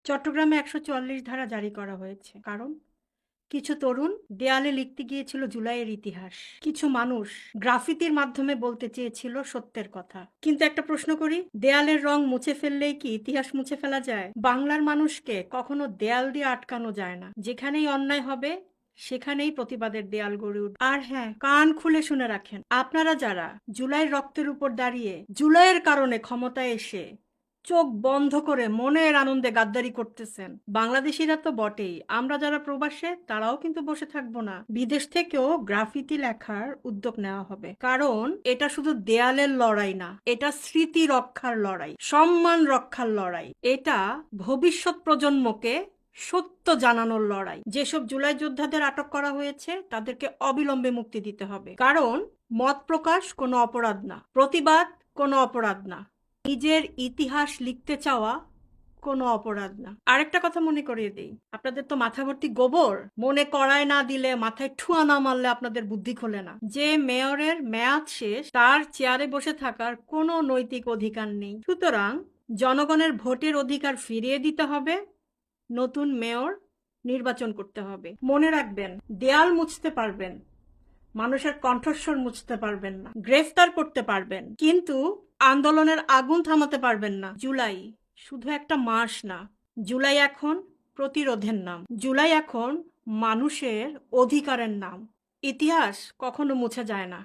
চট্টগ্রামে ১৪৪ ধারা জারি করা হয়েছে। কারণ কিছু তরুণ দেয়ালে লিখতে গিয়েছিল জুলাইয়ের ইতিহাস। কিছু মানুষ গ্রাফিতির মাধ্যমে বলতে চেয়েছিল সত্যের কথা। কিন্তু একটা প্রশ্ন করি, দেয়ালের রং মুছে ফেললেই কি ইতিহাস মুছে ফেলা যায়? বাংলার মানুষকে কখনো দেয়াল দিয়ে আটকানো যায় না। যেখানেই অন্যায় হবে সেখানেই প্রতিবাদের দেয়াল গড়ে উঠবে। আর হ্যাঁ, কান খুলে শুনে রাখেন, আপনারা যারা জুলাইয়ের রক্তের উপর দাঁড়িয়ে জুলাইয়ের কারণে ক্ষমতায় এসে চোখ বন্ধ করে মনের আনন্দে গাদ্দারি করতেছেন, বাংলাদেশিরা তো বটেই, আমরা যারা প্রবাসে তারাও কিন্তু বসে থাকবো না। বিদেশ থেকেও গ্রাফিতি লেখার উদ্যোগ নেওয়া হবে। কারণ এটা শুধু দেয়ালের লড়াই না, এটা স্মৃতি রক্ষার লড়াই, সম্মান রক্ষার লড়াই, এটা ভবিষ্যৎ প্রজন্মকে সত্য জানানোর লড়াই। যেসব জুলাই যোদ্ধাদের আটক করা হয়েছে তাদেরকে অবিলম্বে মুক্তি দিতে হবে। কারণ মত প্রকাশ কোনো অপরাধ না, প্রতিবাদ কোনো অপরাধ না, নিজের ইতিহাস লিখতে চাওয়া কোনো অপরাধ না। আরেকটা কথা মনে করিয়ে দেই, আপনাদের তো মাথা ভর্তি গোবর, মনে কড়ায় না দিলে, মাথায় ঠুয়া না মারলে আপনাদের বুদ্ধি খোলে না। যে মেয়রের মেয়াদ শেষ তার চেয়ারে বসে থাকার কোনো নৈতিক অধিকার নেই। সুতরাং জনগণের ভোটের অধিকার ফিরিয়ে দিতে হবে, নতুন মেয়র নির্বাচন করতে হবে। মনে রাখবেন, দেয়াল মুছতে পারবেন, মানুষের কণ্ঠস্বর মুছতে পারবেন না, গ্রেফতার করতে পারবেন, কিন্তু আন্দোলনের আগুন থামাতে পারবেন না। জুলাই শুধু একটা মাস না, জুলাই এখন প্রতিরোধের নাম, জুলাই এখন মানুষের অধিকারের নাম। ইতিহাস কখনো মুছে যায় না।